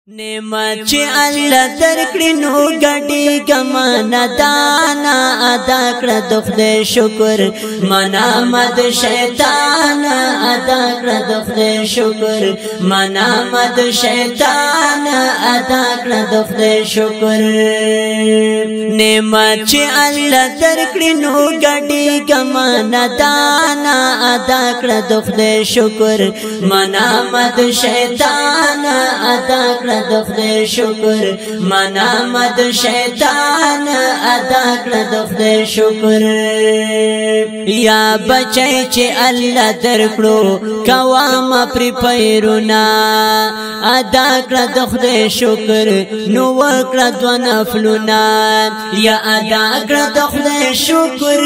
نعمت چې الله درکړي نو ګډي ګمانه دانا ادا کړه د خدای شکر منامد شیطان ادا کړه د خدای شکر منامد شیطان ادا کړه د خدای شکر نعمت چې الله درکړي نو ګډي ګمانه دانا ادا کړه د خدای شکر منامد شیطان ادا کړه د خدای شکر منامد شیطان ادا کړه د خدای شکر یا بچای چې الله درکړو کوام پر پیرونا ادا کړه د خدای شکر نو وکړه د نفلونا یا ادا کړه د خدای شکر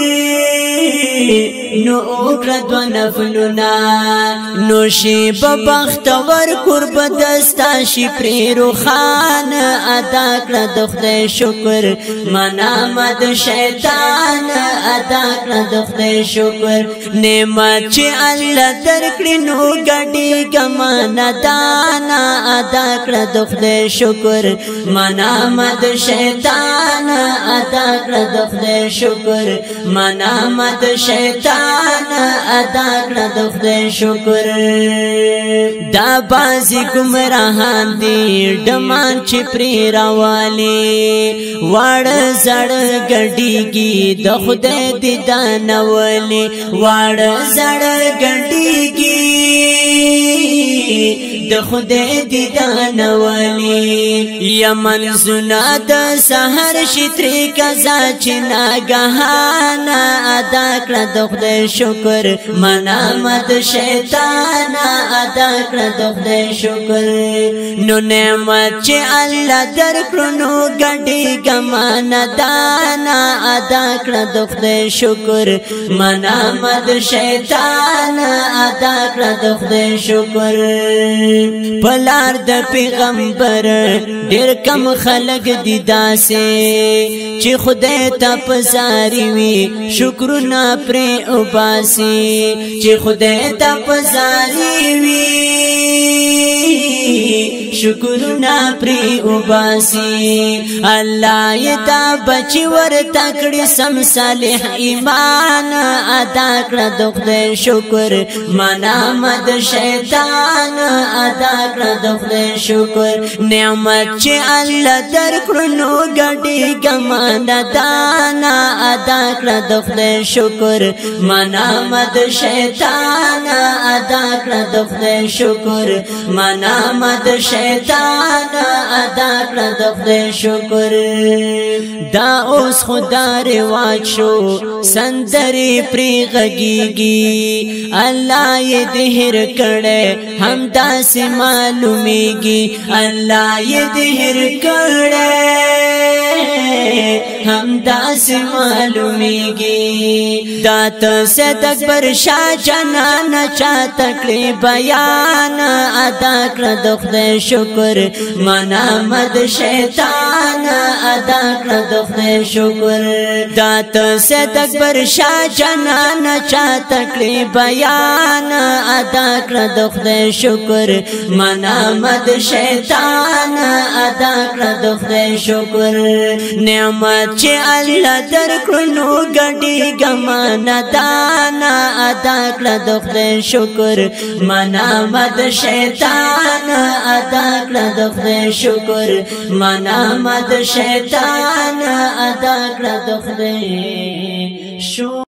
نو وکړه د نفلونا نو شی په بختور قرب دستا شي پریرو خان ادا کړه د خدای شکر منامد شیطان ادا کړه د خدای شکر نعمت چې الله درکړي نو ګډي ګمانه دانا ادا کړه د خدای شکر منامد شیطان ادا کړه د خدای شکر منامد شیطان ادا کړه د خدای شکر دا بازی گمراهان دی ډمان چې پری راوالی واړ زړ ګډیږي د خدای دی دانولی واړ زړ ګډیږي د خدای دی دانولی یمن زنا د سحر شتری کزا چې ناګهان ادا کړه د خدای شکر منامد شیطان ادا کړه د خدای شکر نو نعمت چې الله درکړو نو ګډي ګمانه دانا ادا کړه د خدای شکر منامد شیطان ادا کړه د خدای شکر پلار د پیغمبر ډېر کم خلق دي داسې چې خدای ته پزاري وي شکرونه پرې وباسي چې خدای ته پزاري وي شکرنا پری وباسي الله یتا بچي ور تکړه سم صالح ایمان ادا کړه د خدای شکر منامد شیطان ادا کړه د خدای شکر نعمت چې الله درکړو نو ګډي ګمانه دانا ادا کړه د خدای شکر منامد شیطان ادا کړه د خدای شکر منامد شیطان ادا کړه د خدای شکر دا اوس خدا رواج شو سندري پری غږیږي الله یې دهر کړه هم داسې معلومیږي الله یې دهر کړه هم داسې معلومیږي دات سید اکبر شاه جنان چا تکړه بیان ادا کړه د خدای شکر منامد شیطان ادا کړه د خدای شکر دات سید اکبر شاه جنان چا تکړه بیان ادا کړه د خدای شکر منامد شیطان ادا کړه د خدای شکر نعمت چې الله درکړو نو ګډي ګمانه دانا ادا کړه د خدای شکر منامد شیطان ادا کړه د خدای شکر منامد شیطان ادا کړه د خدای شکر